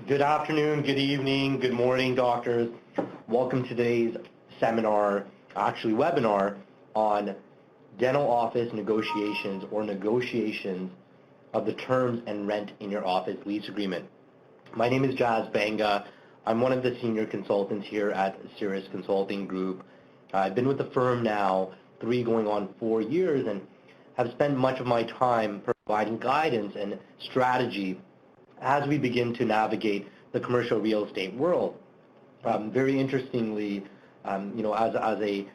Good afternoon, good evening, good morning, doctors. Welcome to today's webinar on dental office negotiations or negotiations of the terms and rent in your office lease agreement. My name is Jas Banga. I'm one of the senior consultants here at Cirrus Consulting Group. I've been with the firm now 3 going on 4 years and have spent much of my time providing guidance and strategy as we begin to navigate the commercial real estate world. Very interestingly, as a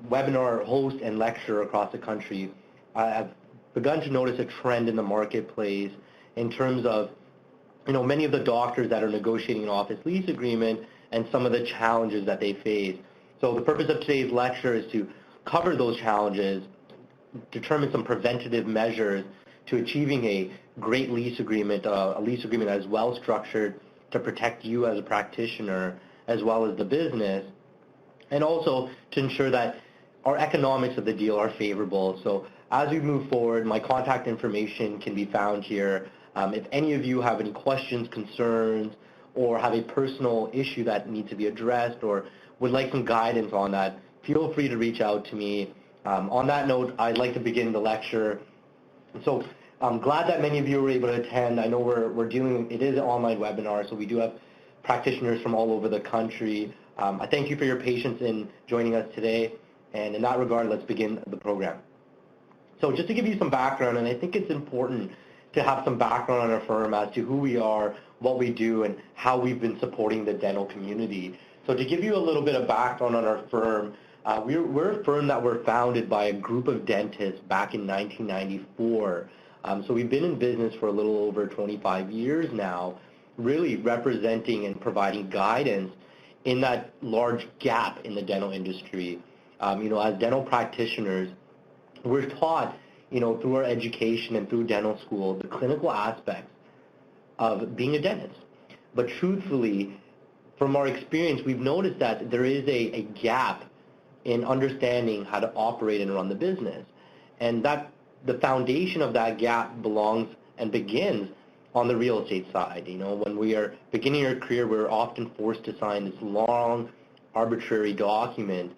webinar host and lecturer across the country, I have begun to notice a trend in the marketplace in terms of many of the doctors that are negotiating an office lease agreement and some of the challenges that they face. So the purpose of today's lecture is to cover those challenges, determine some preventative measures to achieving a great lease agreement, a lease agreement that is well structured to protect you as a practitioner as well as the business, and also to ensure that our economics of the deal are favorable. So as we move forward, my contact information can be found here. If any of you have any questions, concerns, or have a personal issue that needs to be addressed or would like some guidance on that, feel free to reach out to me. On that note, I'd like to begin the lecture. So I'm glad that many of you were able to attend. I know it is an online webinar, so we do have practitioners from all over the country. I thank you for your patience in joining us today, and in that regard, let's begin the program. So just to give you some background, and I think it's important to have some background on our firm as to who we are, what we do, and how we've been supporting the dental community. So to give you a little bit of background on our firm, we're a firm that were founded by a group of dentists back in 1994. So we've been in business for a little over 25 years now, really representing and providing guidance in that large gap in the dental industry. As dental practitioners, we're taught, through our education and through dental school, the clinical aspects of being a dentist. But truthfully, from our experience, we've noticed that there is a gap in understanding how to operate and run the business. And that the foundation of that gap belongs and begins on the real estate side. When we are beginning our career, we're often forced to sign this long, arbitrary document,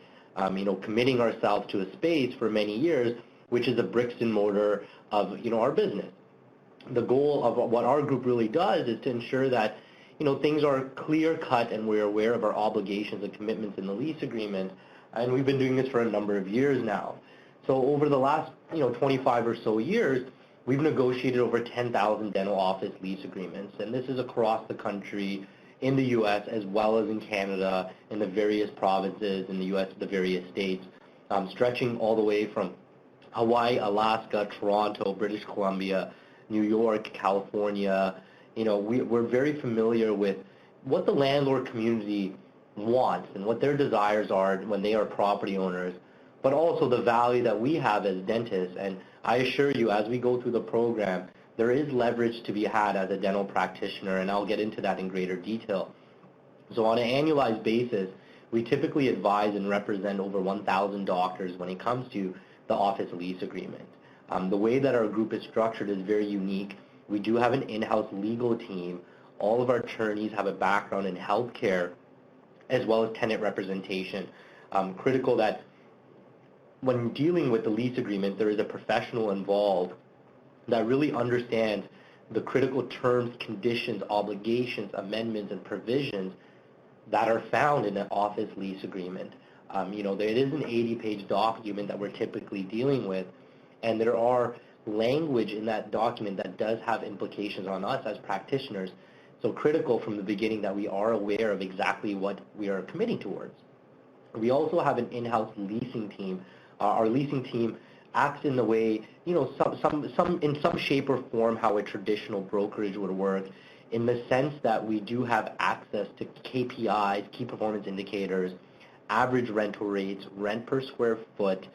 committing ourselves to a space for many years, which is the bricks and mortar of, our business. The goal of what our group really does is to ensure that, things are clear-cut and we're aware of our obligations and commitments in the lease agreement. And we've been doing this for a number of years now. So over the last, 25 or so years, we've negotiated over 10,000 dental office lease agreements. And this is across the country, in the U.S. as well as in Canada, in the various provinces, in the U.S., the various states, stretching all the way from Hawaii, Alaska, Toronto, British Columbia, New York, California. We're very familiar with what the landlord community wants and what their desires are when they are property owners, but also the value that we have as dentists. And I assure you, as we go through the program, there is leverage to be had as a dental practitioner, and I'll get into that in greater detail. So on an annualized basis, we typically advise and represent over 1,000 doctors when it comes to the office lease agreement. The way that our group is structured is very unique. We do have an in-house legal team. All of our attorneys have a background in healthcare as well as tenant representation. Critical that when dealing with the lease agreement, there is a professional involved that really understands the critical terms, conditions, obligations, amendments, and provisions that are found in an office lease agreement. It is an 80-page document that we're typically dealing with, and there are language in that document that does have implications on us as practitioners. So critical from the beginning that we are aware of exactly what we are committing towards. We also have an in-house leasing team. Our leasing team acts in the way, in some shape or form how a traditional brokerage would work, in the sense that we do have access to KPIs, key performance indicators, average rental rates, rent per square foot,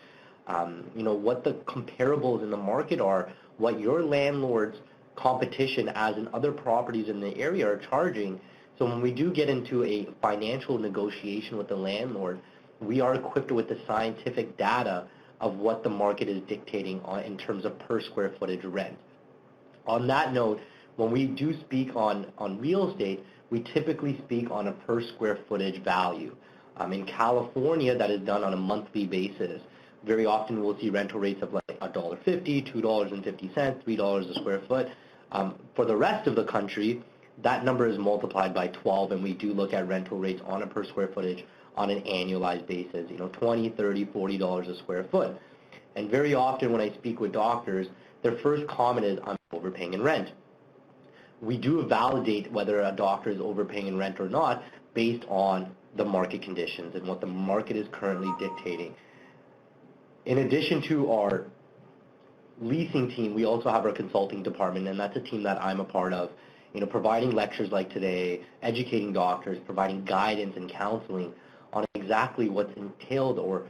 what the comparables in the market are, what your landlord's competition as in other properties in the area are charging. So when we do get into a financial negotiation with the landlord, we are equipped with the scientific data of what the market is dictating in terms of per square footage rent. On that note, when we do speak on real estate, we typically speak on a per square footage value. In California, that is done on a monthly basis. Very often we'll see rental rates of like $1.50, $2.50, $3 a square foot. For the rest of the country, that number is multiplied by 12, and we do look at rental rates on a per square footage on an annualized basis, $20, $30, $40 a square foot. And very often when I speak with doctors, their first comment is, I'm overpaying in rent. We do validate whether a doctor is overpaying in rent or not based on the market conditions and what the market is currently dictating. In addition to our leasing team, we also have our consulting department, and that's a team that I'm a part of, providing lectures like today, educating doctors, providing guidance and counseling on exactly what's entailed or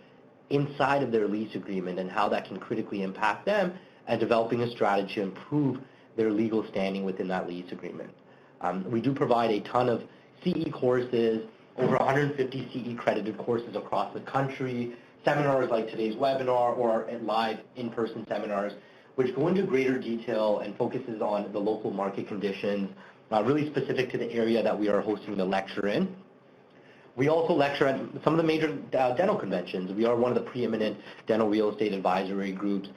inside of their lease agreement and how that can critically impact them, and developing a strategy to improve their legal standing within that lease agreement. We do provide a ton of CE courses, over 150 CE credited courses across the country, seminars like today's webinar or live in-person seminars, which go into greater detail and focuses on the local market conditions, really specific to the area that we are hosting the lecture in. We also lecture at some of the major dental conventions. We are one of the preeminent dental real estate advisory groups.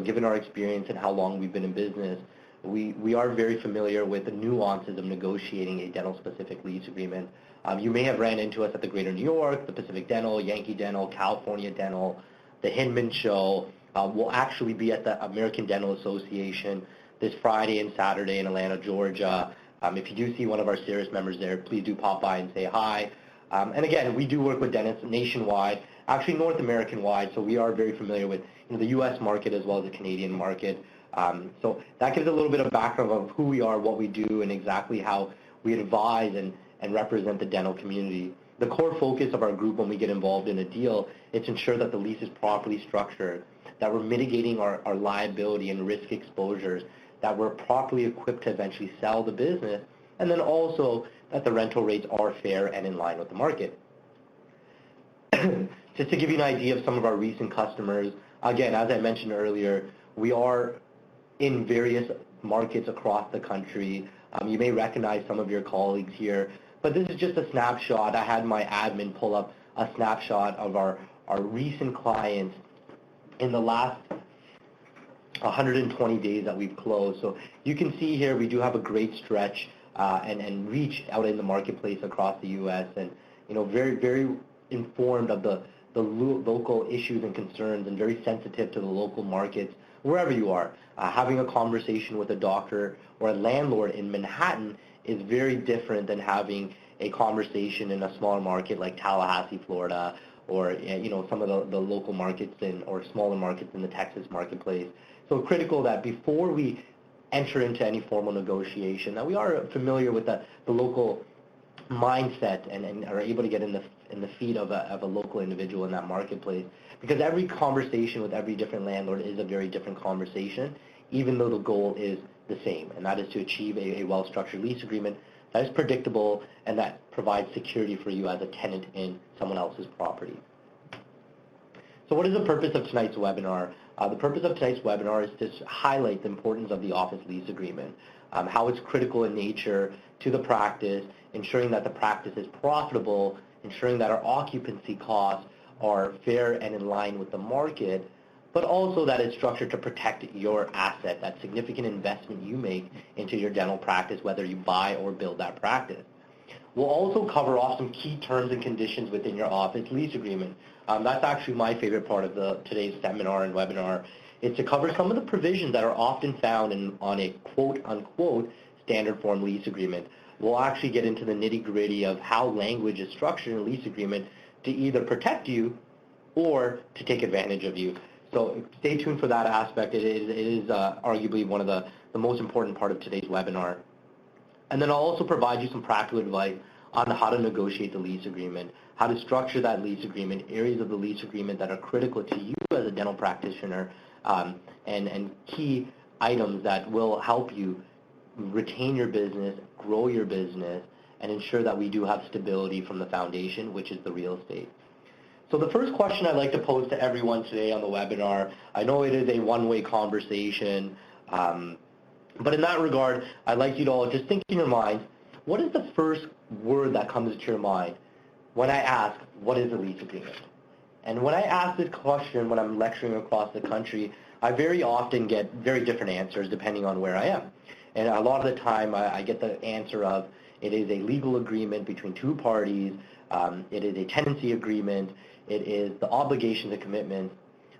Given our experience and how long we've been in business, we are very familiar with the nuances of negotiating a dental-specific lease agreement. You may have ran into us at the Greater New York, the Pacific Dental, Yankee Dental, California Dental, the Hinman Show. We'll actually be at the American Dental Association this Friday and Saturday in Atlanta, Georgia. If you do see one of our Cirrus members there, please do pop by and say hi. And again, we do work with dentists nationwide, actually North American-wide, so we are very familiar with the U.S. market as well as the Canadian market. So that gives a little bit of background of who we are, what we do, and exactly how we advise and represent the dental community. The core focus of our group when we get involved in a deal is to ensure that the lease is properly structured, that we're mitigating our liability and risk exposures, that we're properly equipped to eventually sell the business, and then also that the rental rates are fair and in line with the market. Just to give you an idea of some of our recent customers, again, as I mentioned earlier, we are in various markets across the country. You may recognize some of your colleagues here, but this is just a snapshot. I had my admin pull up a snapshot of our recent clients in the last 120 days that we've closed. So you can see here we do have a great stretch and reach out in the marketplace across the U.S. and very, very informed of the local issues and concerns and very sensitive to the local markets wherever you are. Having a conversation with a doctor or a landlord in Manhattan is very different than having a conversation in a smaller market like Tallahassee, Florida, or some of the local markets or smaller markets in the Texas marketplace. So critical that before we enter into any formal negotiation, that we are familiar with the local mindset and are able to get in the feet of a local individual in that marketplace. Because every conversation with every different landlord is a very different conversation, even though the goal is the same, and that is to achieve a well-structured lease agreement that is predictable and that provides security for you as a tenant in someone else's property. So what is the purpose of tonight's webinar? The purpose of tonight's webinar is to highlight the importance of the office lease agreement, how it's critical in nature to the practice, ensuring that the practice is profitable, ensuring that our occupancy costs are fair and in line with the market, but also that it's structured to protect your asset, that significant investment you make into your dental practice, whether you buy or build that practice. We'll also cover off some key terms and conditions within your office lease agreement. That's actually my favorite part of today's seminar and webinar. It's to cover some of the provisions that are often found on a quote-unquote standard form lease agreement. We'll actually get into the nitty-gritty of how language is structured in a lease agreement to either protect you or to take advantage of you. So stay tuned for that aspect. It is arguably one of the most important part of today's webinar. And then I'll also provide you some practical advice on how to negotiate the lease agreement, how to structure that lease agreement, areas of the lease agreement that are critical to you as a dental practitioner, and key items that will help you retain your business, grow your business, and ensure that we do have stability from the foundation, which is the real estate. So the first question I'd like to pose to everyone today on the webinar, I know it is a one-way conversation, But in that regard, I'd like you to all just think in your mind, what is the first word that comes to your mind when I ask, what is a lease agreement? And when I ask this question when I'm lecturing across the country, I very often get very different answers depending on where I am. And a lot of the time I get the answer of, it is a legal agreement between two parties, it is a tenancy agreement, it is the obligations and commitments.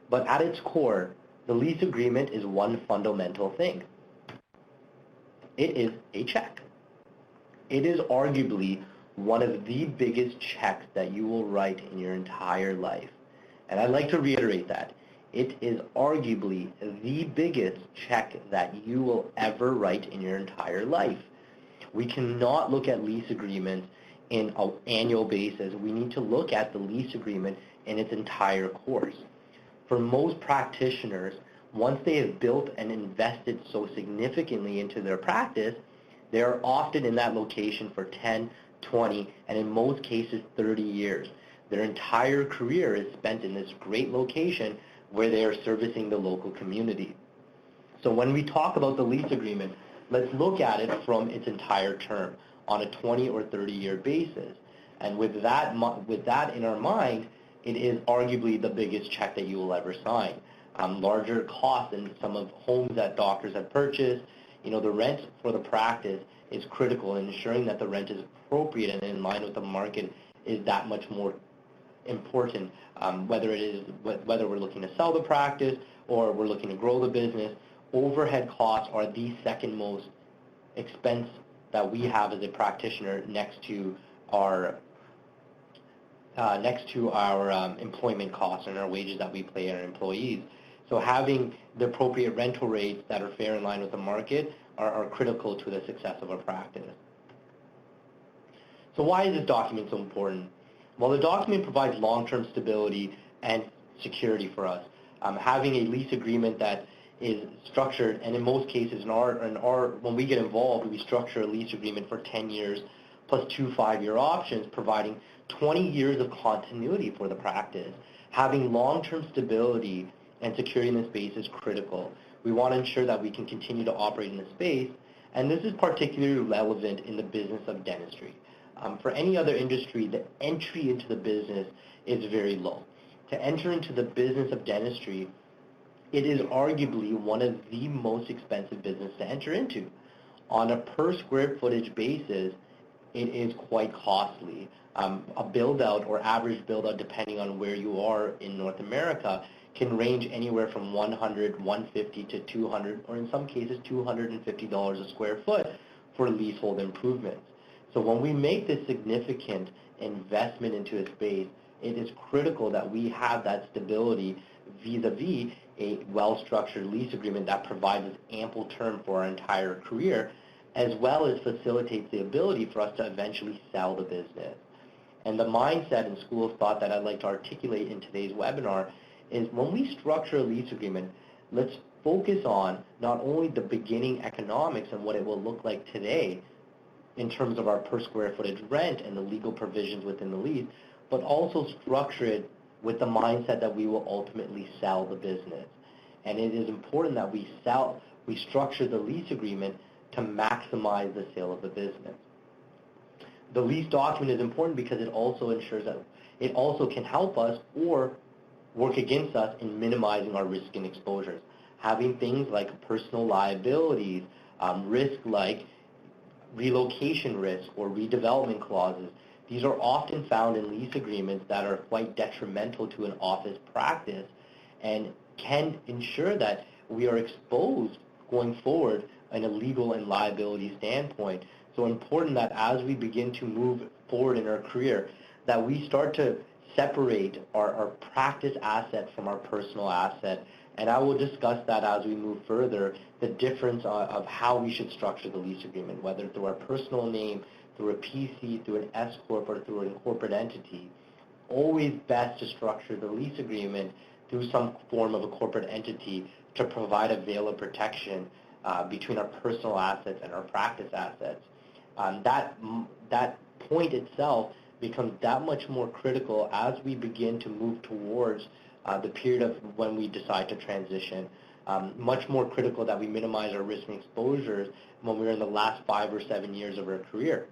But at its core, the lease agreement is one fundamental thing. It is a check. It is arguably one of the biggest checks that you will write in your entire life. And I'd like to reiterate that. It is arguably the biggest check that you will ever write in your entire life. We cannot look at lease agreements in an annual basis. We need to look at the lease agreement in its entire course. For most practitioners, once they have built and invested so significantly into their practice, they are often in that location for 10, 20, and in most cases 30 years. Their entire career is spent in this great location where they are servicing the local community. So when we talk about the lease agreement, let's look at it from its entire term on a 20 or 30-year basis. And with that in our mind, it is arguably the biggest check that you will ever sign. Larger costs than some of homes that doctors have purchased. The rent for the practice is critical, and ensuring that the rent is appropriate and in line with the market is that much more important, whether we're looking to sell the practice or we're looking to grow the business. Overhead costs are the second most expense that we have as a practitioner next to our employment costs and our wages that we pay our employees. So having the appropriate rental rates that are fair in line with the market are critical to the success of a practice. So why is this document so important? Well, the document provides long-term stability and security for us. Having a lease agreement that is structured, and in most cases, when we get involved, we structure a lease agreement for 10 years plus 2 5-year options, providing 20 years of continuity for the practice. Having long-term stability and security in the space is critical. We want to ensure that we can continue to operate in the space, and this is particularly relevant in the business of dentistry. For any other industry, the entry into the business is very low. To enter into the business of dentistry, it is arguably one of the most expensive businesses to enter into. On a per square footage basis, it is quite costly. A build-out or average build-out, depending on where you are in North America, can range anywhere from $100, $150 to $200, or in some cases $250 a square foot for leasehold improvements. So when we make this significant investment into a space, it is critical that we have that stability vis-a-vis a well-structured lease agreement that provides us ample term for our entire career, as well as facilitates the ability for us to eventually sell the business. And the mindset and school of thought that I'd like to articulate in today's webinar is, when we structure a lease agreement, let's focus on not only the beginning economics and what it will look like today in terms of our per square footage rent and the legal provisions within the lease, but also structure it with the mindset that we will ultimately sell the business. And it is important that we structure the lease agreement to maximize the sale of the business. The lease document is important because it also ensures that it also can help us or work against us in minimizing our risk and exposures. Having things like personal liabilities, risk like relocation risk or redevelopment clauses, these are often found in lease agreements that are quite detrimental to an office practice and can ensure that we are exposed going forward in a legal and liability standpoint. So important that as we begin to move forward in our career, that we start to separate our practice asset from our personal asset. And I will discuss that as we move further, the difference of how we should structure the lease agreement, whether through our personal name, through a PC, through an S Corp, or through a corporate entity. Always best to structure the lease agreement through some form of a corporate entity to provide a veil of protection between our personal assets and our practice assets. That point itself becomes that much more critical as we begin to move towards the period of when we decide to transition. Much more critical that we minimize our risk and exposures when we're in the last 5 or 7 years of our career.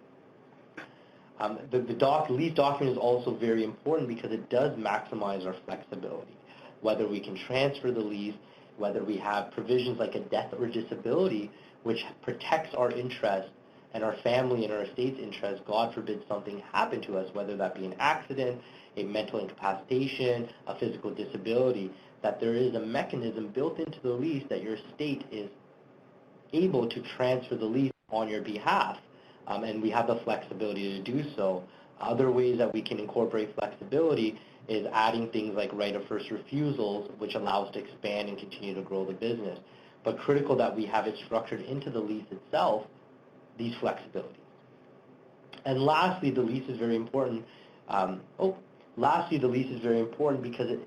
The lease document is also very important because it does maximize our flexibility. Whether we can transfer the lease, whether we have provisions like a death or disability, which protects our interest and our family and our estate's interest, God forbid something happen to us, whether that be an accident, a mental incapacitation, a physical disability, that there is a mechanism built into the lease that your estate is able to transfer the lease on your behalf, and we have the flexibility to do so. Other ways that we can incorporate flexibility is adding things like right of first refusals, which allow us to expand and continue to grow the business. But critical that we have it structured into the lease itself, these flexibilities. And lastly, the lease is very important. Because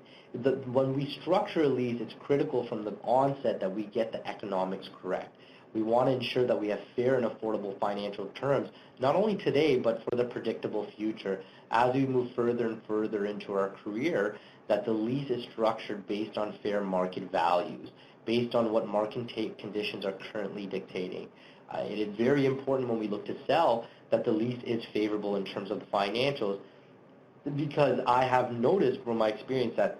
when we structure a lease, it's critical from the onset that we get the economics correct. We want to ensure that we have fair and affordable financial terms, not only today, but for the predictable future. As we move further and further into our career, that the lease is structured based on fair market values, based on what market conditions are currently dictating. It is very important when we look to sell that the lease is favorable in terms of the financials, because I have noticed from my experience that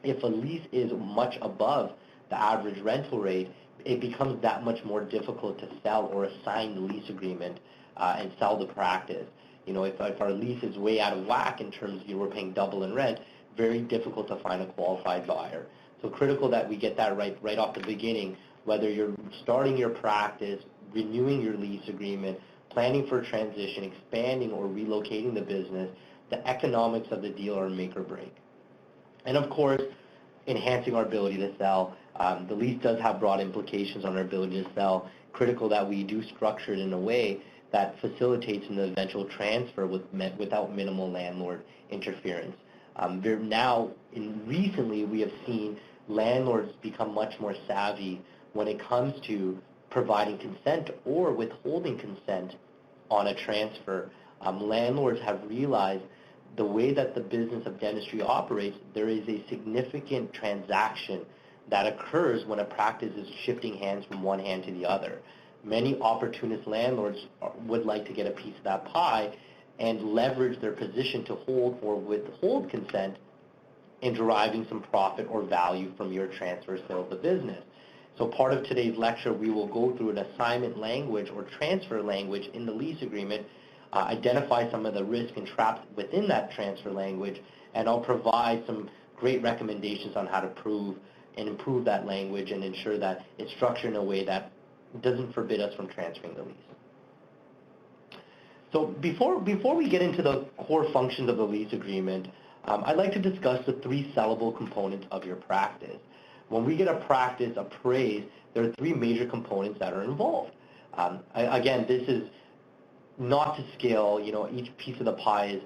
if a lease is much above the average rental rate, it becomes that much more difficult to sell or assign the lease agreement and sell the practice. If our lease is way out of whack in terms of we're paying double in rent, very difficult to find a qualified buyer. So critical that we get that right off the beginning, whether you're starting your practice, renewing your lease agreement, planning for transition, expanding or relocating the business, the economics of the deal are make or break. And of course, enhancing our ability to sell. The lease does have broad implications on our ability to sell. Critical that we do structure it in a way that facilitates an eventual transfer without minimal landlord interference. Recently, we have seen landlords become much more savvy when it comes to providing consent or withholding consent on a transfer. Landlords have realized the way that the business of dentistry operates, there is a significant transaction that occurs when a practice is shifting hands from one hand to the other. Many opportunist landlords would like to get a piece of that pie and leverage their position to hold or withhold consent in deriving some profit or value from your transfer sale of the business. So part of today's lecture, we will go through an assignment language or transfer language in the lease agreement, identify some of the risk and traps within that transfer language, and I'll provide some great recommendations on how to improve that language and ensure that it's structured in a way that doesn't forbid us from transferring the lease. So before we get into the core functions of the lease agreement, I'd like to discuss the 3 sellable components of your practice. When we get a practice appraised, there are 3 major components that are involved. Again, this is not to scale, each piece of the pie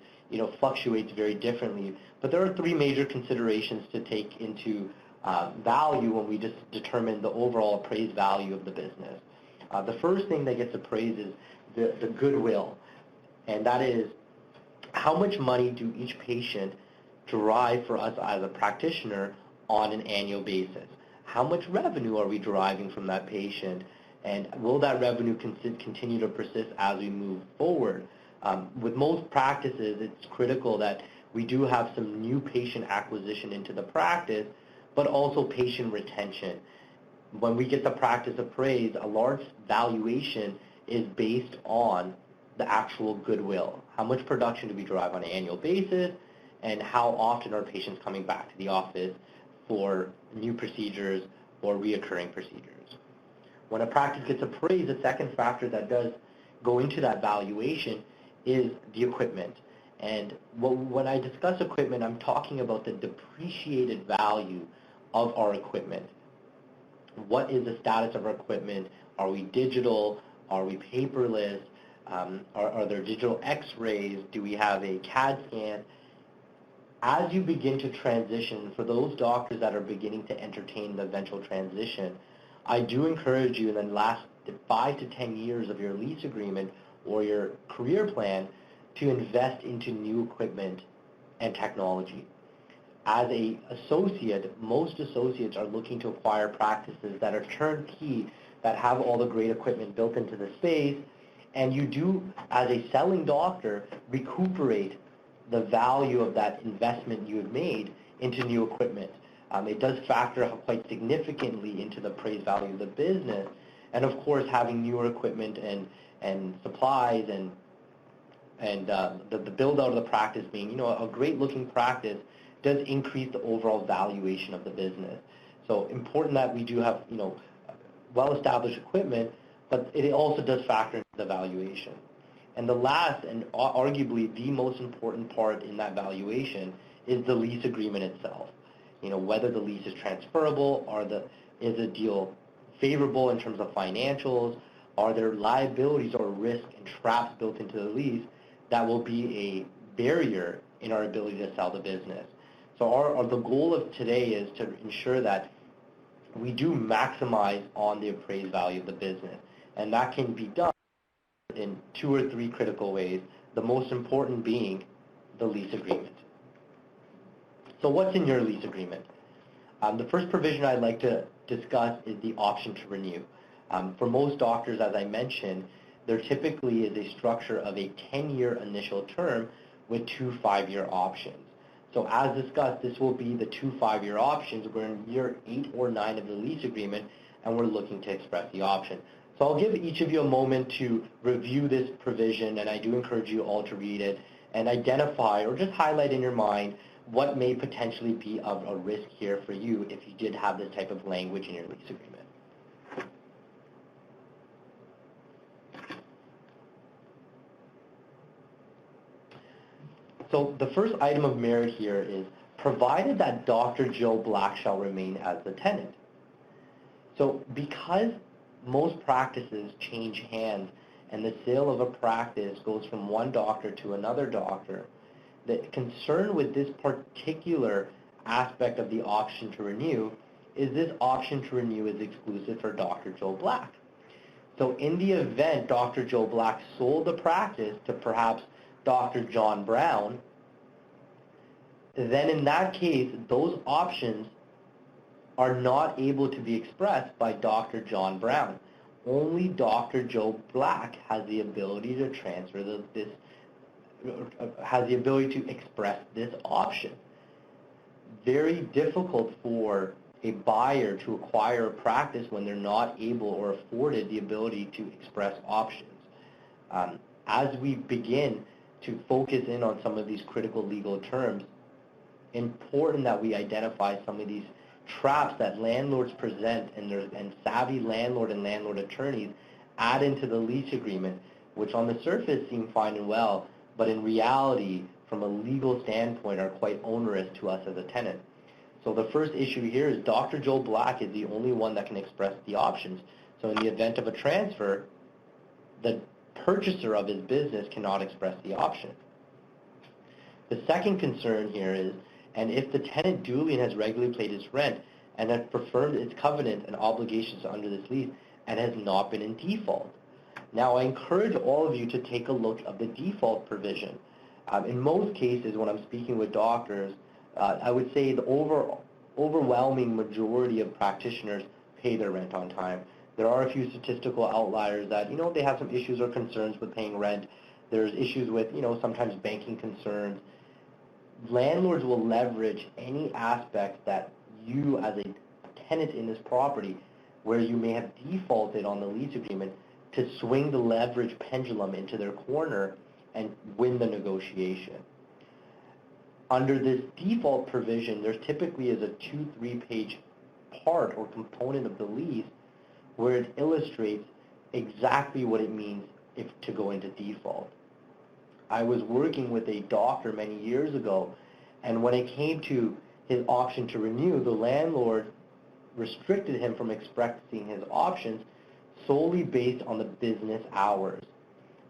fluctuates very differently, but there are 3 major considerations to take into value when we just determine the overall appraised value of the business. The first thing that gets appraised is the goodwill, and that is how much money do each patient derive for us as a practitioner on an annual basis? How much revenue are we deriving from that patient? And will that revenue continue to persist as we move forward? With most practices, it's critical that we do have some new patient acquisition into the practice, but also patient retention. When we get the practice appraised, a large valuation is based on the actual goodwill. How much production do we derive on an annual basis, and how often are patients coming back to the office for new procedures or reoccurring procedures? When a practice gets appraised, the second factor that does go into that valuation is the equipment. And when I discuss equipment, I'm talking about the depreciated value of our equipment. What is the status of our equipment? Are we digital? Are we paperless? Are there digital x-rays? Do we have a CAD scan? As you begin to transition, for those doctors that are beginning to entertain the eventual transition, I do encourage you in the last 5 to 10 years of your lease agreement or your career plan to invest into new equipment and technology. as a associate, most associates are looking to acquire practices that are turnkey, that have all the great equipment built into the space, and you do, as a selling doctor, recuperate the value of that investment you have made into new equipment. It does factor quite significantly into the appraised value of the business, and of course having newer equipment and supplies and the build out of the practice being, a great looking practice does increase the overall valuation of the business. So important that we do have, well-established equipment, but it also does factor into the valuation. And the last, and arguably the most important part in that valuation, is the lease agreement itself. Whether the lease is transferable, is the deal favorable in terms of financials, are there liabilities or risk and traps built into the lease that will be a barrier in our ability to sell the business. So the goal of today is to ensure that we do maximize on the appraised value of the business. And that can be done in 2 or 3 critical ways, the most important being the lease agreement. So what's in your lease agreement? The first provision I'd like to discuss is the option to renew. For most doctors, as I mentioned, there typically is a structure of a 10-year initial term with 2 5-year options. So as discussed, this will be the 2 5-year options. We're in year 8 or 9 of the lease agreement, and we're looking to express the option. So I'll give each of you a moment to review this provision, and I do encourage you all to read it and identify or just highlight in your mind what may potentially be of a risk here for you if you did have this type of language in your lease agreement. So the first item of merit here is, provided that Dr. Joe Black shall remain as the tenant. So because most practices change hands and the sale of a practice goes from one doctor to another doctor, the concern with this particular aspect of the option to renew is this option to renew is exclusive for Dr. Joe Black. So in the event Dr. Joe Black sold the practice to perhaps Dr. John Brown, then in that case, those options are not able to be expressed by Dr. John Brown. Only Dr. Joe Black has the ability to has the ability to express this option. Very difficult for a buyer to acquire a practice when they're not able or afforded the ability to express options. As we begin to focus in on some of these critical legal terms, important that we identify some of these traps that landlords present and savvy landlord and landlord attorneys add into the lease agreement, which on the surface seem fine and well, but in reality, from a legal standpoint, are quite onerous to us as a tenant. So the first issue here is Dr. Joe Black is the only one that can express the options. So in the event of a transfer, the purchaser of his business cannot express the option. The second concern here is, and if the tenant duly and has regularly paid its rent and has performed its covenant and obligations under this lease and has not been in default. Now, I encourage all of you to take a look at the default provision. In most cases, when I'm speaking with doctors, I would say the overwhelming majority of practitioners pay their rent on time. There are a few statistical outliers that, they have some issues or concerns with paying rent. There's issues with, sometimes banking concerns. Landlords will leverage any aspect that you as a tenant in this property where you may have defaulted on the lease agreement to swing the leverage pendulum into their corner and win the negotiation. Under this default provision, there typically is a 2-3 page part or component of the lease where it illustrates exactly what it means to go into default. I was working with a doctor many years ago, and when it came to his option to renew, the landlord restricted him from expressing his options solely based on the business hours.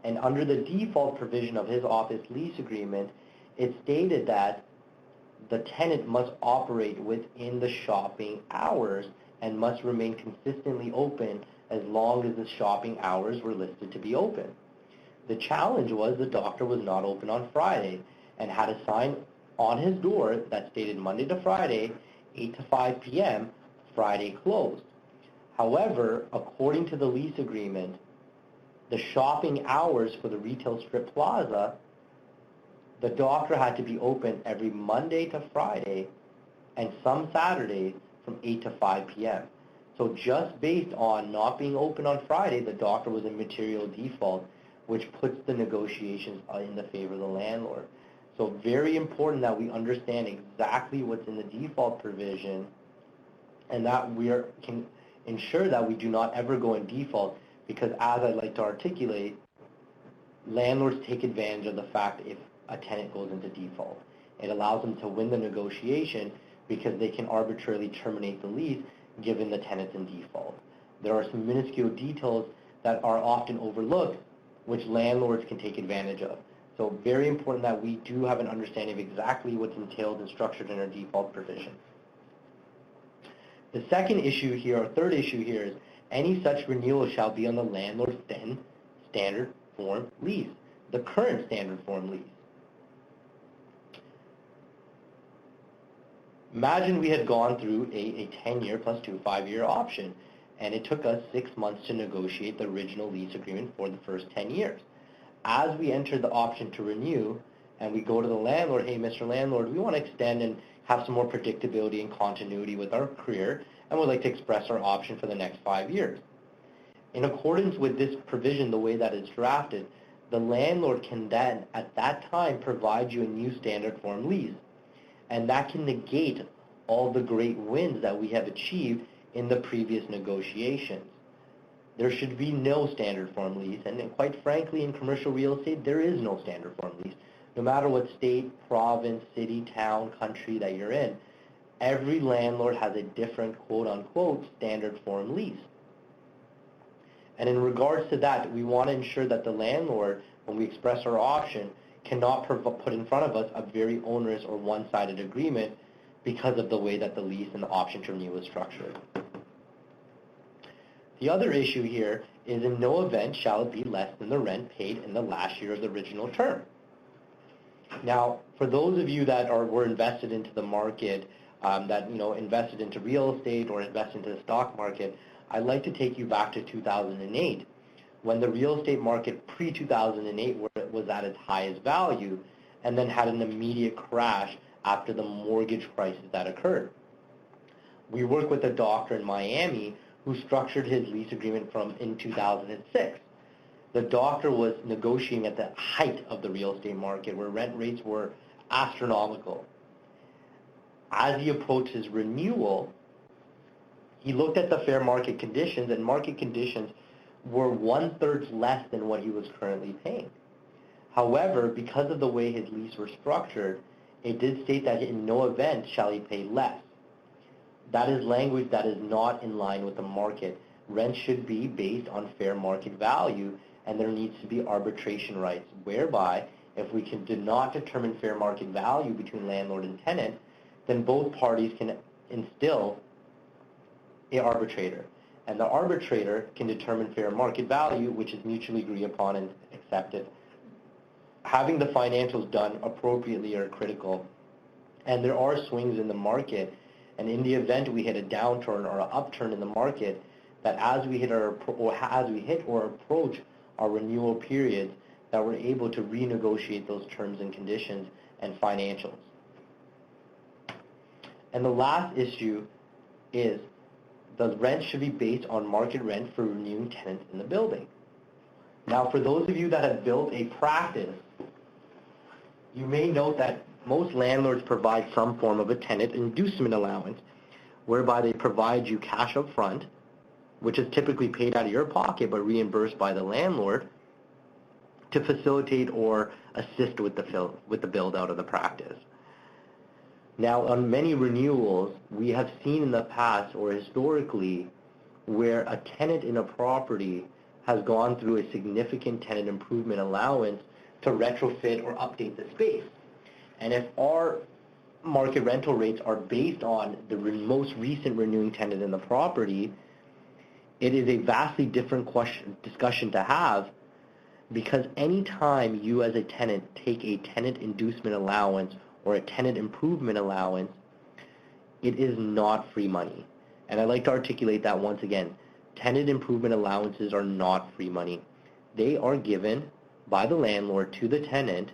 And under the default provision of his office lease agreement, it stated that the tenant must operate within the shopping hours and must remain consistently open as long as the shopping hours were listed to be open. The challenge was the doctor was not open on Friday and had a sign on his door that stated Monday to Friday, 8 to 5 p.m., Friday closed. However, according to the lease agreement, the shopping hours for the retail strip plaza, the doctor had to be open every Monday to Friday and some Saturdays from 8 to 5 p.m. So just based on not being open on Friday, the doctor was in material default, which puts the negotiations in the favor of the landlord. So very important that we understand exactly what's in the default provision and that we can ensure that we do not ever go in default, because as I'd like to articulate, landlords take advantage of the fact if a tenant goes into default. It allows them to win the negotiation because they can arbitrarily terminate the lease given the tenant's in default. There are some minuscule details that are often overlooked which landlords can take advantage of. So very important that we do have an understanding of exactly what's entailed and structured in our default provision. The second issue here, or third issue here, is any such renewal shall be on the landlord's then standard form lease, the current standard form lease. Imagine we had gone through a 10-year plus 2 5-year option, and it took us 6 months to negotiate the original lease agreement for the first 10 years. As we enter the option to renew, and we go to the landlord, hey, Mr. Landlord, we want to extend and have some more predictability and continuity with our career, and would like to express our option for the next 5 years. In accordance with this provision, the way that it's drafted, the landlord can then, at that time, provide you a new standard form lease. And that can negate all the great wins that we have achieved in the previous negotiations. There should be no standard form lease, and quite frankly, in commercial real estate, there is no standard form lease. No matter what state, province, city, town, country that you're in, every landlord has a different quote-unquote standard form lease. And in regards to that, we want to ensure that the landlord, when we express our option, cannot put in front of us a very onerous or one-sided agreement because of the way that the lease and the option to renew is structured. The other issue here is in no event shall it be less than the rent paid in the last year of the original term. Now, for those of you that were invested into the market, invested into real estate or invested into the stock market, I'd like to take you back to 2008, when the real estate market pre-2008 was at its highest value, and then had an immediate crash after the mortgage crisis that occurred. We work with a doctor in Miami who structured his lease agreement in 2006. The doctor was negotiating at the height of the real estate market where rent rates were astronomical. As he approached his renewal, he looked at the fair market conditions, and market conditions were 1/3 less than what he was currently paying. However, because of the way his lease was structured, it did state that in no event shall he pay less. That is language that is not in line with the market. Rent should be based on fair market value, and there needs to be arbitration rights, whereby if we do not determine fair market value between landlord and tenant, then both parties can instill an arbitrator. And the arbitrator can determine fair market value, which is mutually agreed upon and accepted. Having the financials done appropriately are critical. And there are swings in the market, and in the event we hit a downturn or an upturn in the market, that as we hit or approach our renewal periods, that we're able to renegotiate those terms and conditions and financials. And the last issue is the rent should be based on market rent for renewing tenants in the building. Now, for those of you that have built a practice, you may note that most landlords provide some form of a tenant inducement allowance, whereby they provide you cash up front, which is typically paid out of your pocket but reimbursed by the landlord, to facilitate or assist with the build out of the practice. Now, on many renewals, we have seen in the past or historically where a tenant in a property has gone through a significant tenant improvement allowance to retrofit or update the space. And if our market rental rates are based on the most recent renewing tenant in the property, it is a vastly different discussion to have, because anytime you as a tenant take a tenant inducement allowance or a tenant improvement allowance, it is not free money. And I'd like to articulate that once again. Tenant improvement allowances are not free money. They are given by the landlord to the tenant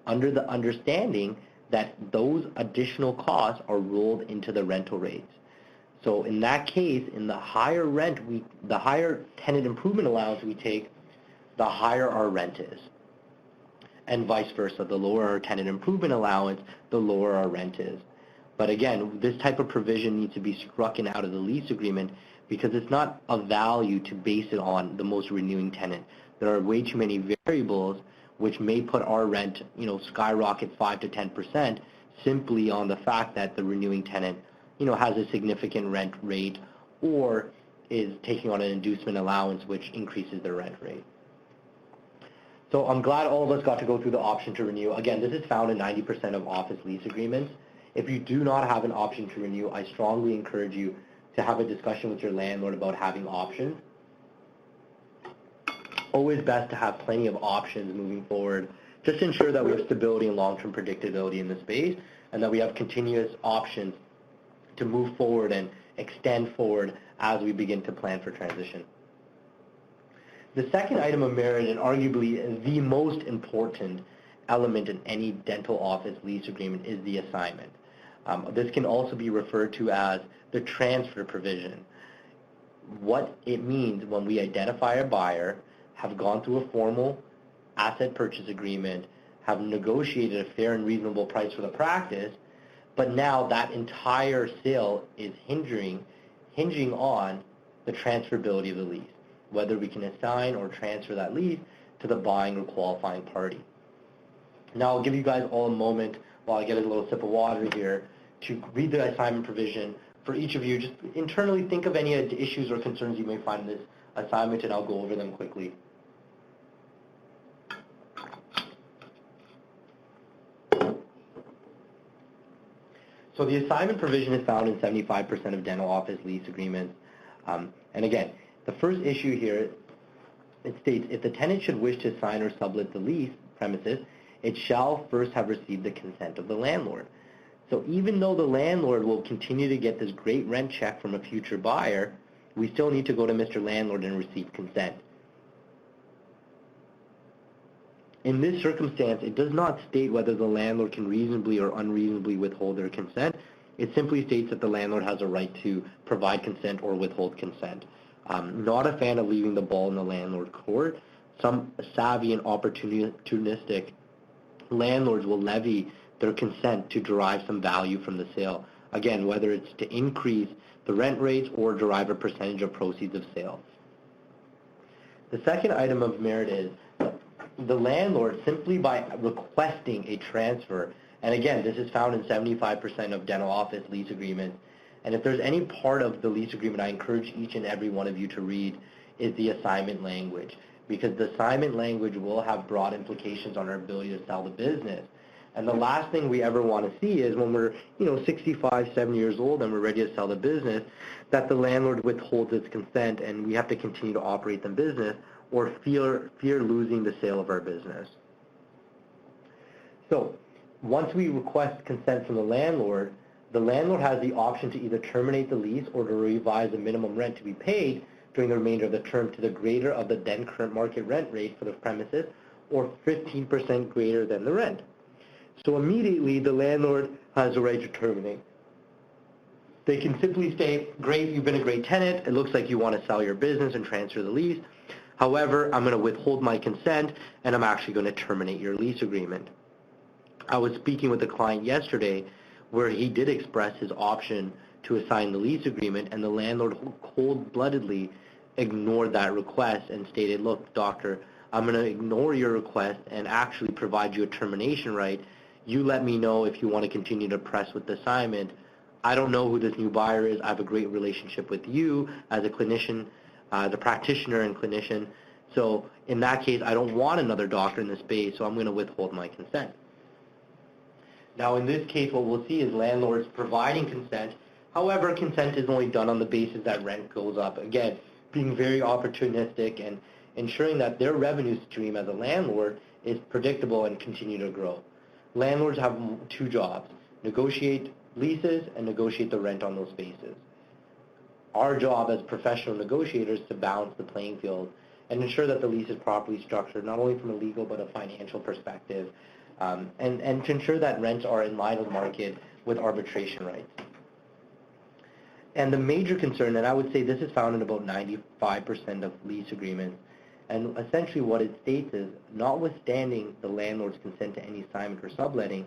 under the understanding that those additional costs are rolled into the rental rates. So in that case, in the higher the higher tenant improvement allowance we take, the higher our rent is. And vice versa, the lower our tenant improvement allowance, the lower our rent is. But again, this type of provision needs to be struck out of the lease agreement because it's not of value to base it on the most renewing tenant. There are way too many variables which may put our rent, skyrocket 5 to 10% simply on the fact that the renewing tenant, has a significant rent rate or is taking on an inducement allowance which increases their rent rate. So I'm glad all of us got to go through the option to renew. Again, this is found in 90% of office lease agreements. If you do not have an option to renew, I strongly encourage you to have a discussion with your landlord about having options. Always best to have plenty of options moving forward. Just ensure that we have stability and long-term predictability in the space and that we have continuous options to move forward and extend forward as we begin to plan for transition. The second item of merit, and arguably the most important element in any dental office lease agreement, is the assignment. This can also be referred to as the transfer provision. What it means when we identify a buyer, have gone through a formal asset purchase agreement, have negotiated a fair and reasonable price for the practice, but now that entire sale is hinging on the transferability of the lease, whether we can assign or transfer that lease to the buying or qualifying party. Now I'll give you guys all a moment while I get a little sip of water here to read the assignment provision. For each of you, just internally think of any issues or concerns you may find in this assignment, and I'll go over them quickly. So the assignment provision is found in 75% of dental office lease agreements. And again, the first issue here, it states, if the tenant should wish to assign or sublet the lease premises, it shall first have received the consent of the landlord. So even though the landlord will continue to get this great rent check from a future buyer, we still need to go to Mr. Landlord and receive consent. In this circumstance, it does not state whether the landlord can reasonably or unreasonably withhold their consent. It simply states that the landlord has a right to provide consent or withhold consent. Not a fan of leaving the ball in the landlord court. Some savvy and opportunistic landlords will levy their consent to derive some value from the sale. Again, whether it's to increase the rent rates or derive a percentage of proceeds of sale. The second item of merit is the landlord, simply by requesting a transfer, and again, this is found in 75% of dental office lease agreements, and if there's any part of the lease agreement I encourage each and every one of you to read, is the assignment language, because the assignment language will have broad implications on our ability to sell the business. And the last thing we ever want to see is when we're 65, 70 years old and we're ready to sell the business, that the landlord withholds its consent and we have to continue to operate the business or fear losing the sale of our business. So once we request consent from the landlord has the option to either terminate the lease or to revise the minimum rent to be paid during the remainder of the term to the greater of the then current market rent rate for the premises or 15% greater than the rent. So immediately the landlord has the right to terminate. They can simply say, great, you've been a great tenant, it looks like you want to sell your business and transfer the lease. However, I'm going to withhold my consent and I'm actually going to terminate your lease agreement. I was speaking with a client yesterday where he did express his option to assign the lease agreement, and the landlord cold-bloodedly ignored that request and stated, look, doctor, I'm going to ignore your request and actually provide you a termination right. You let me know if you want to continue to press with the assignment. I don't know who this new buyer is. I have a great relationship with you as a clinician, the practitioner and clinician. So in that case, I don't want another doctor in the space, so I'm going to withhold my consent. Now in this case, what we'll see is landlords providing consent. However, consent is only done on the basis that rent goes up. Again, being very opportunistic and ensuring that their revenue stream as a landlord is predictable and continue to grow. landlords have two jobs: negotiate leases and negotiate the rent on those spaces. Our job as professional negotiators is to balance the playing field and ensure that the lease is properly structured, not only from a legal but a financial perspective, and to ensure that rents are in line with market with arbitration rights. And the major concern, and I would say this is found in about 95% of lease agreements, and essentially what it states is, notwithstanding the landlord's consent to any assignment or subletting,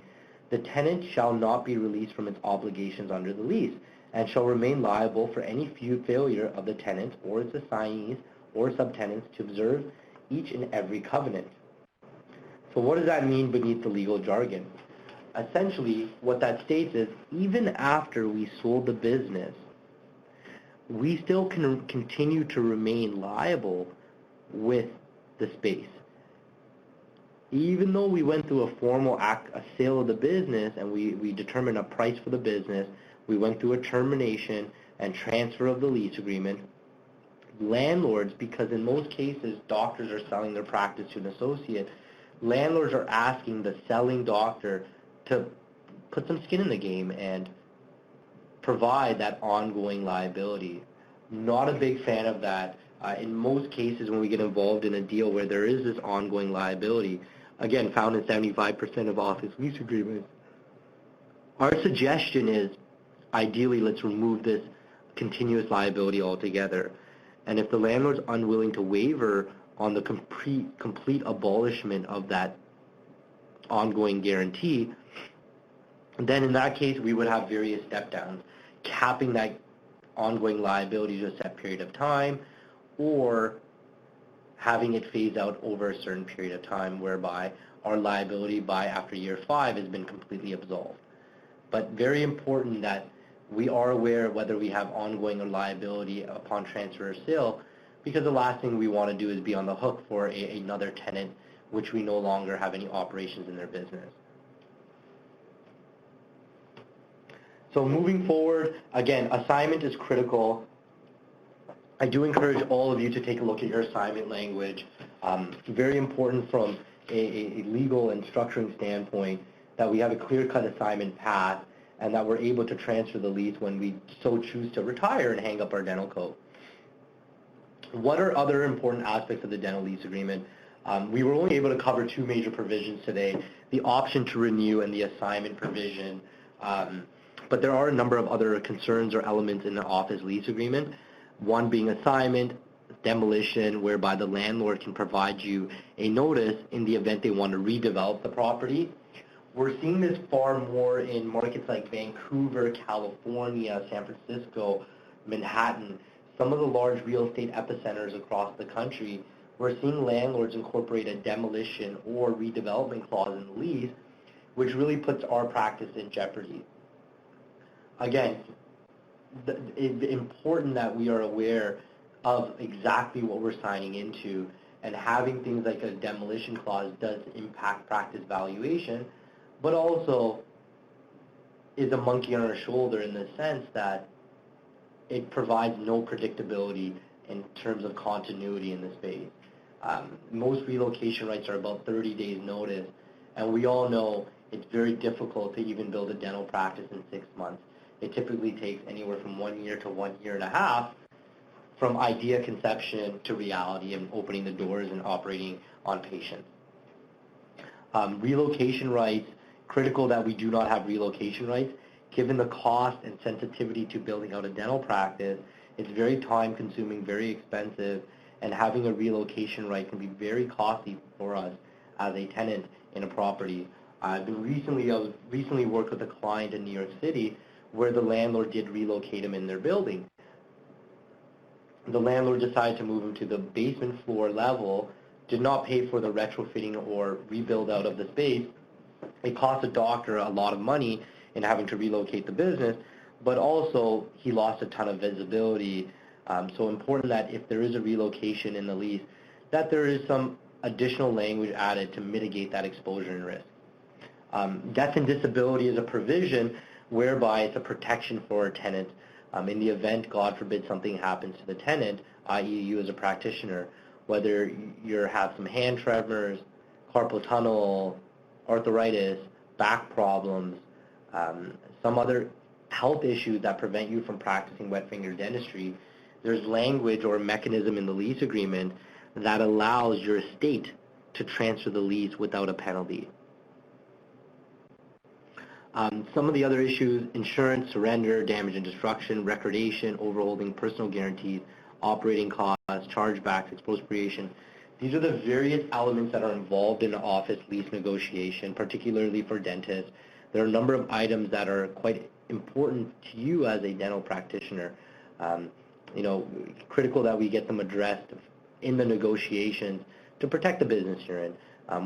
the tenant shall not be released from its obligations under the lease and shall remain liable for any failure of the tenant or its assignees or subtenants to observe each and every covenant. So what does that mean beneath the legal jargon? Essentially, what that states is, even after we sold the business, we still can continue to remain liable with the space. Even though we went through a formal a sale of the business and we determined a price for the business, we went through a termination and transfer of the lease agreement, landlords, because in most cases doctors are selling their practice to an associate, landlords are asking the selling doctor to put some skin in the game and provide that ongoing liability. Not a big fan of that. In most cases, when we get involved in a deal where there is this ongoing liability, again, found in 75% of office lease agreements, our suggestion is, ideally, let's remove this continuous liability altogether. And if the landlord's unwilling to waiver on the complete abolishment of that ongoing guarantee, then in that case, we would have various step-downs, capping that ongoing liability to a set period of time, or having it phase out over a certain period of time, whereby our liability by after year 5 has been completely absolved. But very important that we are aware whether we have ongoing liability upon transfer or sale, because the last thing we want to do is be on the hook for another tenant which we no longer have any operations in their business. So moving forward, again, assignment is critical. I do encourage all of you to take a look at your assignment language. Very important from a legal and structuring standpoint that we have a clear-cut assignment path and that we're able to transfer the lease when we so choose to retire and hang up our dental coat. What are other important aspects of the dental lease agreement? We were only able to cover two major provisions today, the option to renew and the assignment provision. But there are a number of other concerns or elements in the office lease agreement, one being assignment, demolition, whereby the landlord can provide you a notice in the event they want to redevelop the property. We're seeing this far more in markets like Vancouver, California, San Francisco, Manhattan, some of the large real estate epicenters across the country. We're seeing landlords incorporate a demolition or redevelopment clause in the lease, which really puts our practice in jeopardy. Again, it's important that we are aware of exactly what we're signing into, and having things like a demolition clause does impact practice valuation, but also is a monkey on our shoulder in the sense that it provides no predictability in terms of continuity in the space. Most relocation rights are about 30 days notice, and we all know it's very difficult to even build a dental practice in 6 months. It typically takes anywhere from 1 year to 1.5 years from idea conception to reality and opening the doors and operating on patients. Relocation rights, critical that we do not have relocation rights. Given the cost and sensitivity to building out a dental practice, it's very time consuming, very expensive, and having a relocation right can be very costly for us as a tenant in a property. I recently worked with a client in New York City where the landlord did relocate him in their building. The landlord decided to move him to the basement floor level, did not pay for the retrofitting or rebuild out of the space. It cost the doctor a lot of money in having to relocate the business, but also he lost a ton of visibility. So important that if there is a relocation in the lease, that there is some additional language added to mitigate that exposure and risk. Death and disability is a provision whereby it's a protection for a tenant. In the event, God forbid, something happens to the tenant, i.e. you as a practitioner, whether you have some hand tremors, carpal tunnel, arthritis, back problems, some other health issues that prevent you from practicing wet finger dentistry, there's language or mechanism in the lease agreement that allows your estate to transfer the lease without a penalty. Some of the other issues: insurance, surrender, damage and destruction, recordation, overholding, personal guarantees, operating costs, chargebacks, expropriation. These are the various elements that are involved in an office lease negotiation, particularly for dentists. There are a number of items that are quite important to you as a dental practitioner. Critical that we get them addressed in the negotiations to protect the business you're in.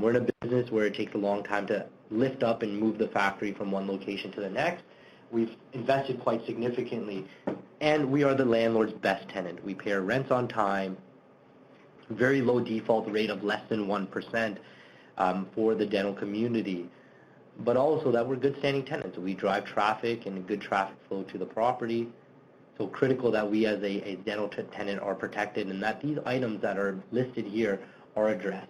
We're in a business where it takes a long time to lift up and move the factory from one location to the next. We've invested quite significantly, and we are the landlord's best tenant. We pay our rents on time, very low default rate of less than 1% for the dental community, but also that we're good standing tenants. We drive traffic and good traffic flow to the property. So critical that we as a dental tenant are protected and that these items that are listed here are addressed.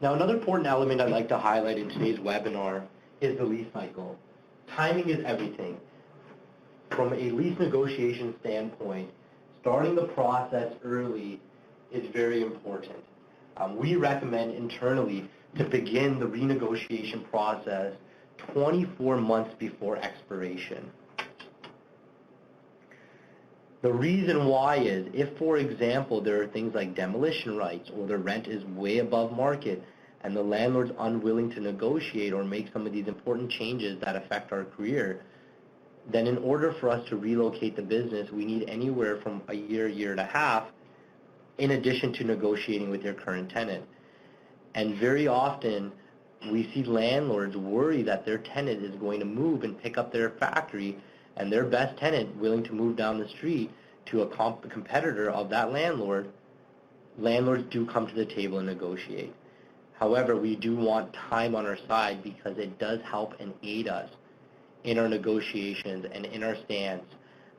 Now, another important element I'd like to highlight in today's webinar is the lease cycle. Timing is everything. From a lease negotiation standpoint, starting the process early is very important. We recommend internally to begin the renegotiation process 24 months before expiration. The reason why is if, for example, there are things like demolition rights or the rent is way above market and the landlord's unwilling to negotiate or make some of these important changes that affect our career, then in order for us to relocate the business, we need anywhere from a year, year and a half, in addition to negotiating with your current tenant. And very often, we see landlords worry that their tenant is going to move and pick up their factory, and their best tenant willing to move down the street to a competitor of that landlord. Landlords do come to the table and negotiate. However, we do want time on our side because it does help and aid us in our negotiations and in our stance.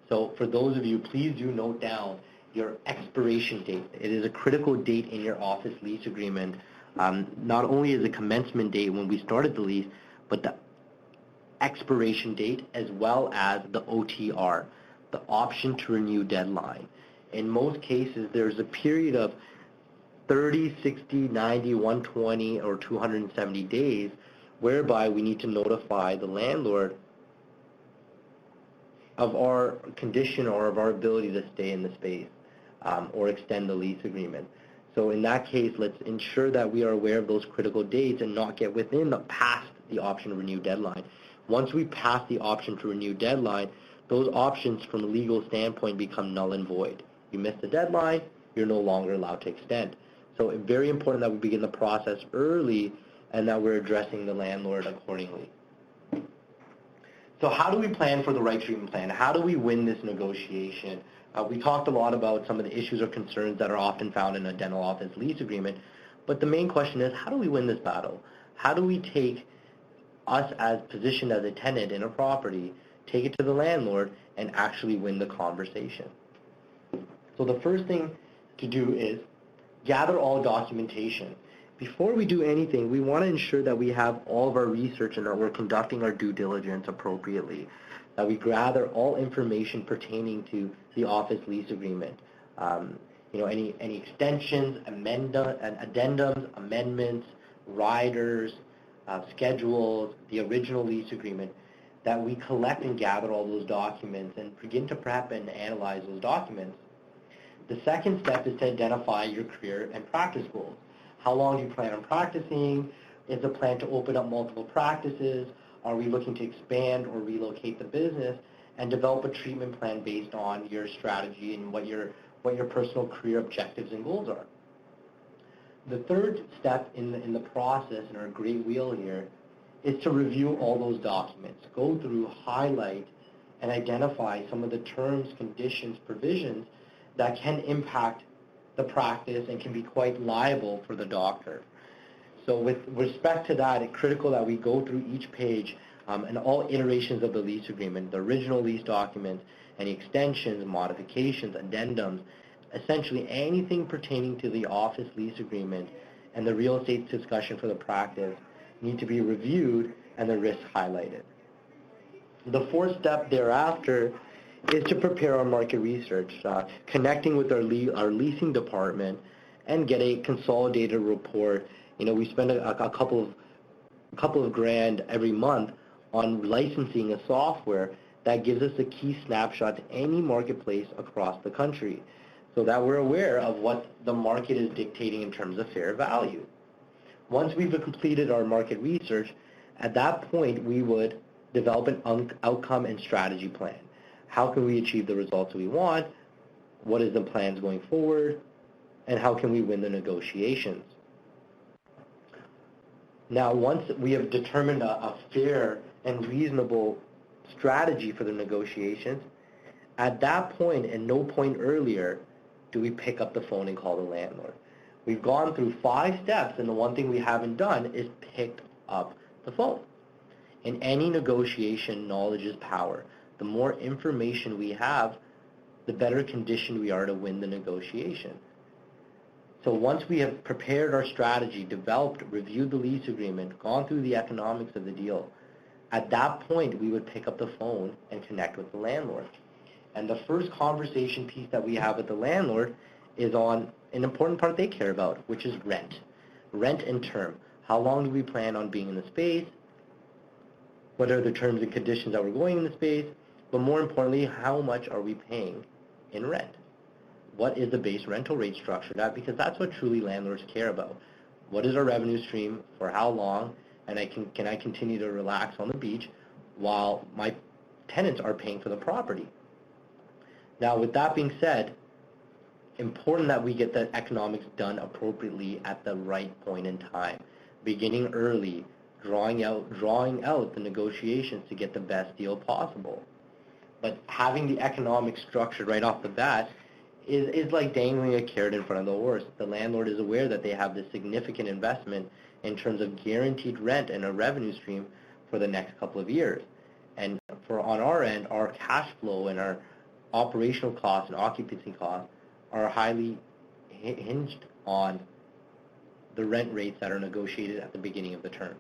So for those of you, please do note down your expiration date. It is a critical date in your office lease agreement. Not only is the commencement date when we started the lease, but the expiration date as well as the OTR, the option to renew deadline. In most cases, there's a period of 30, 60, 90, 120, or 270 days whereby we need to notify the landlord of our condition or of our ability to stay in the space or extend the lease agreement. So in that case, let's ensure that we are aware of those critical dates and not get past the option to renew deadline. Once we pass the option to renew deadline, those options from a legal standpoint become null and void. You miss the deadline, you're no longer allowed to extend. So it's very important that we begin the process early and that we're addressing the landlord accordingly. So how do we plan for the right treatment plan? How do we win this negotiation? We talked a lot about some of the issues or concerns that are often found in a dental office lease agreement, but the main question is, how do we win this battle? How do we take us as positioned as a tenant in a property, take it to the landlord, and actually win the conversation? So the first thing to do is gather all documentation. Before we do anything, we want to ensure that we have all of our research and that we're conducting our due diligence appropriately, that we gather all information pertaining to the office lease agreement. Any extensions, addendums, amendments, riders, schedules, the original lease agreement, that we collect and gather all those documents and begin to prep and analyze those documents. The second step is to identify your career and practice goals. How long do you plan on practicing? Is the plan to open up multiple practices? Are we looking to expand or relocate the business? And develop a treatment plan based on your strategy and what your personal career objectives and goals are. The third step in the process, in our great wheel here, is to review all those documents. Go through, highlight, and identify some of the terms, conditions, provisions that can impact the practice and can be quite liable for the doctor. So with respect to that, it's critical that we go through each page and all iterations of the lease agreement, the original lease document, any extensions, modifications, addendums, essentially anything pertaining to the office lease agreement and the real estate discussion for the practice, need to be reviewed and the risks highlighted. The fourth step thereafter is to prepare our market research, connecting with our leasing department and get a consolidated report. We spend a couple of grand every month on licensing a software that gives us a key snapshot to any marketplace across the country so that we're aware of what the market is dictating in terms of fair value. Once we've completed our market research, at that point we would develop an outcome and strategy plan. How can we achieve the results we want? What is the plans going forward? And how can we win the negotiations? Now, once we have determined a fair and reasonable strategy for the negotiations, at that point and no point earlier do we pick up the phone and call the landlord. We've gone through 5 steps, and the one thing we haven't done is picked up the phone. In any negotiation, knowledge is power. The more information we have, the better conditioned we are to win the negotiation. So once we have prepared our strategy, developed, reviewed the lease agreement, gone through the economics of the deal, at that point we would pick up the phone and connect with the landlord. And the first conversation piece that we have with the landlord is on an important part they care about, which is rent. Rent and term. How long do we plan on being in the space? What are the terms and conditions that we're going in the space? But more importantly, how much are we paying in rent? What is the base rental rate structured at? Because that's what truly landlords care about. What is our revenue stream? For how long? And can I continue to relax on the beach while my tenants are paying for the property? Now, with that being said, important that we get the economics done appropriately at the right point in time, beginning early, drawing out the negotiations to get the best deal possible. But having the economics structured right off the bat is like dangling a carrot in front of the horse. The landlord is aware that they have this significant investment in terms of guaranteed rent and a revenue stream for the next couple of years. And on our end, our cash flow and our operational costs and occupancy costs are highly hinged on the rent rates that are negotiated at the beginning of the term.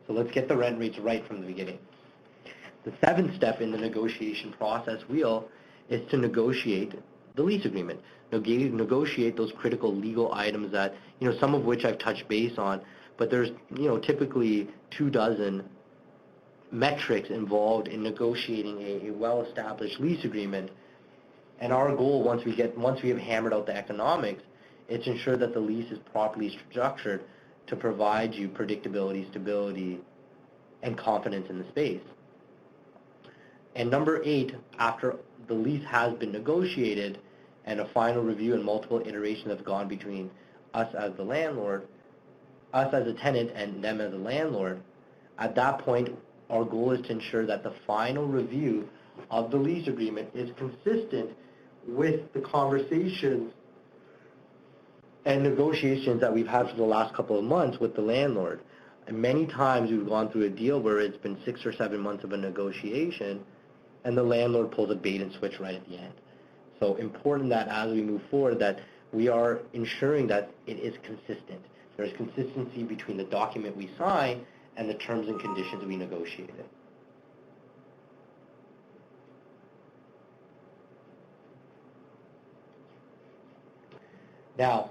So let's get the rent rates right from the beginning. The 7th step in the negotiation process wheel is to negotiate the lease agreement. Negotiate those critical legal items that, some of which I've touched base on, but there's, typically 24 metrics involved in negotiating a well-established lease agreement. And our goal, once we have hammered out the economics, is to ensure that the lease is properly structured to provide you predictability, stability, and confidence in the space. And number 8, after the lease has been negotiated and a final review and multiple iterations have gone between us as the landlord, us as a tenant, and them as a landlord, at that point, our goal is to ensure that the final review of the lease agreement is consistent with the conversations and negotiations that we've had for the last couple of months with the landlord. And many times we've gone through a deal where it's been 6 or 7 months of a negotiation, and the landlord pulls a bait and switch right at the end. So important that as we move forward that we are ensuring that it is consistent. There's consistency between the document we sign and the terms and conditions we negotiated. Now,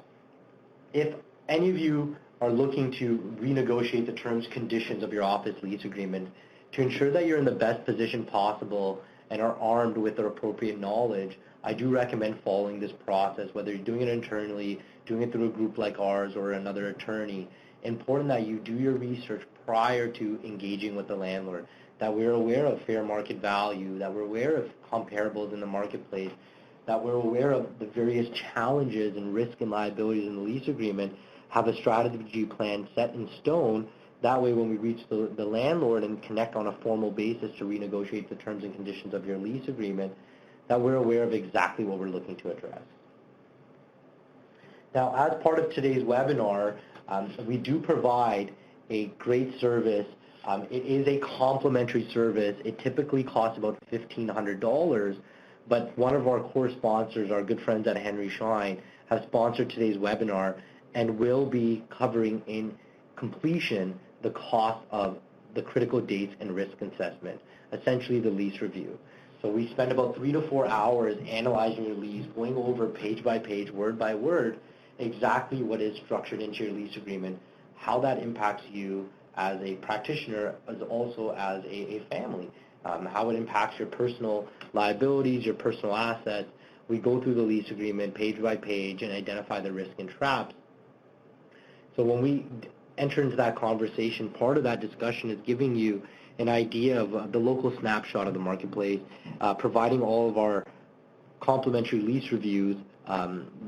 if any of you are looking to renegotiate the terms and conditions of your office lease agreement to ensure that you're in the best position possible and are armed with the appropriate knowledge, I do recommend following this process, whether you're doing it internally, doing it through a group like ours or another attorney. Important that you do your research prior to engaging with the landlord, that we're aware of fair market value, that we're aware of comparables in the marketplace, that we're aware of the various challenges and risk and liabilities in the lease agreement, have a strategy plan set in stone. That way when we reach the landlord and connect on a formal basis to renegotiate the terms and conditions of your lease agreement, that we're aware of exactly what we're looking to address. Now, as part of today's webinar, we do provide a great service. It is a complimentary service. It typically costs about $1,500, but one of our core sponsors, our good friends at Henry Schein, have sponsored today's webinar and will be covering in completion the cost of the critical dates and risk assessment, essentially the lease review. So we spend about 3 to 4 hours analyzing your lease, going over page by page, word by word, exactly what is structured into your lease agreement, how that impacts you as a practitioner, as also as a family, how it impacts your personal liabilities, your personal assets. We go through the lease agreement page by page and identify the risk and traps. So when we enter into that conversation, part of that discussion is giving you an idea of the local snapshot of the marketplace, providing all of our complimentary lease reviews,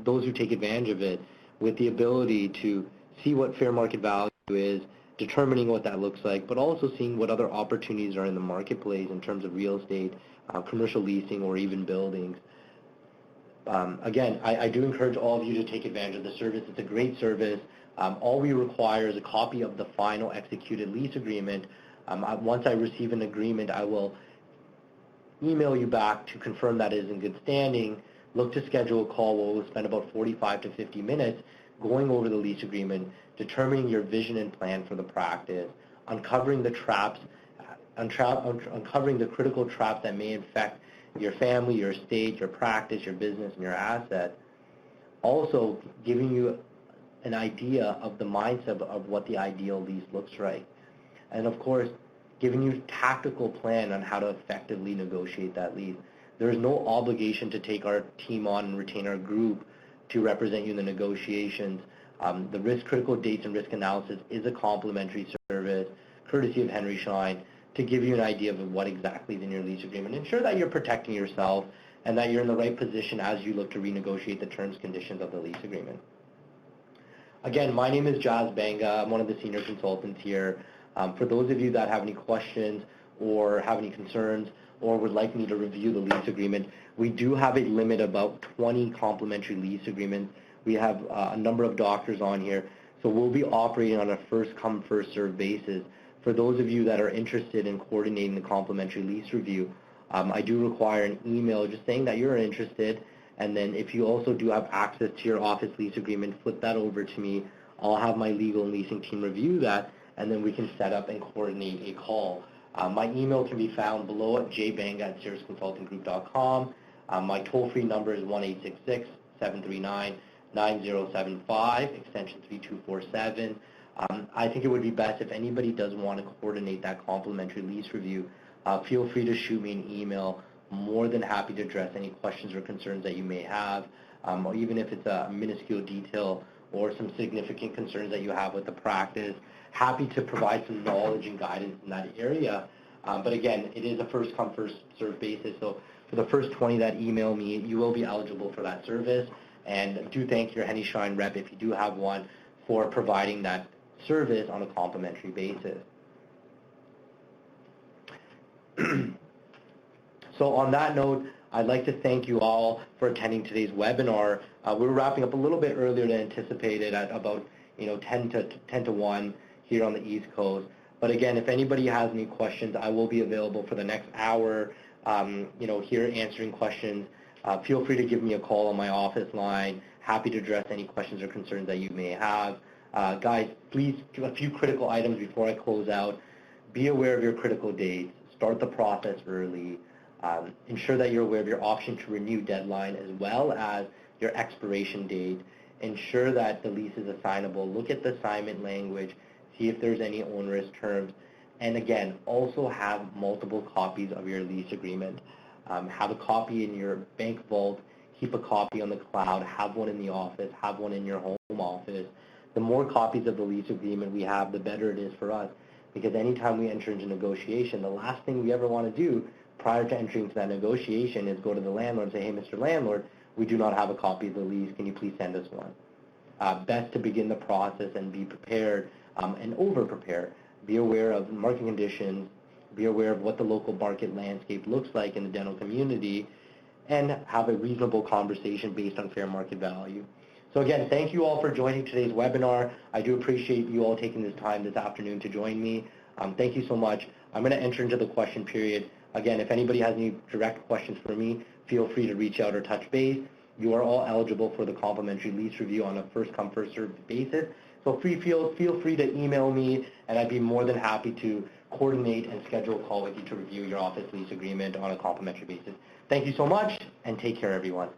those who take advantage of it, with the ability to see what fair market value is, determining what that looks like, but also seeing what other opportunities are in the marketplace in terms of real estate, commercial leasing, or even buildings. Again, I do encourage all of you to take advantage of the service. It's a great service. All we require is a copy of the final executed lease agreement. Once I receive an agreement, I will email you back to confirm that it is in good standing. Look to schedule a call where we'll spend about 45 to 50 minutes going over the lease agreement, determining your vision and plan for the practice, uncovering the traps, uncovering the critical traps that may affect your family, your estate, your practice, your business, and your asset. Also giving you an idea of the mindset of what the ideal lease looks like. And of course, giving you a tactical plan on how to effectively negotiate that lease. There is no obligation to take our team on and retain our group to represent you in the negotiations. The risk critical dates and risk analysis is a complimentary service, courtesy of Henry Schein, to give you an idea of what exactly is in your lease agreement. Ensure that you're protecting yourself and that you're in the right position as you look to renegotiate the terms and conditions of the lease agreement. Again, my name is Jas Banga. I'm one of the senior consultants here. For those of you that have any questions or have any concerns or would like me to review the lease agreement, we do have a limit of about 20 complimentary lease agreements. We have a number of doctors on here, so we'll be operating on a first-come, first-served basis. For those of you that are interested in coordinating the complimentary lease review, I do require an email just saying that you're interested, and then if you also do have access to your office lease agreement, flip that over to me. I'll have my legal and leasing team review that, and then we can set up and coordinate a call. My email can be found below at jbanga@cirrusconsultinggroup.com. My toll-free number is 1-866-739-9075, extension 3247. I think it would be best if anybody does want to coordinate that complimentary lease review, feel free to shoot me an email. More than happy to address any questions or concerns that you may have, or even if it's a minuscule detail or some significant concerns that you have with the practice. Happy to provide some knowledge and guidance in that area. But again, it is a first-come, first-served basis. So for the first 20 that email me, you will be eligible for that service. And do thank your Henry Schein rep, if you do have one, for providing that service on a complimentary basis. So on that note, I'd like to thank you all for attending today's webinar. We're wrapping up a little bit earlier than anticipated at about 10 to 1 here on the East Coast. But again, if anybody has any questions, I will be available for the next hour, here answering questions. Feel free to give me a call on my office line. Happy to address any questions or concerns that you may have. Guys, please, a few critical items before I close out. Be aware of your critical dates. Start the process early. Ensure that you're aware of your option to renew deadline as well as your expiration date. Ensure that the lease is assignable. Look at the assignment language. See if there's any onerous terms. And again, also have multiple copies of your lease agreement. Have a copy in your bank vault. Keep a copy on the cloud. Have one in the office. Have one in your home office. The more copies of the lease agreement we have, the better it is for us. Because anytime we enter into negotiation, the last thing we ever want to do prior to entering into that negotiation is go to the landlord and say, hey, Mr. Landlord, we do not have a copy of the lease. Can you please send us one? Best to begin the process and be prepared and over-prepare. Be aware of market conditions. Be aware of what the local market landscape looks like in the dental community, and have a reasonable conversation based on fair market value. So again, thank you all for joining today's webinar. I do appreciate you all taking this time this afternoon to join me. Thank you so much. I'm going to enter into the question period. Again, if anybody has any direct questions for me, feel free to reach out or touch base. you are all eligible for the complimentary lease review on a first-come, first-served basis. So feel free to email me, and I'd be more than happy to coordinate and schedule a call with you to review your office lease agreement on a complimentary basis. Thank you so much, and take care, everyone.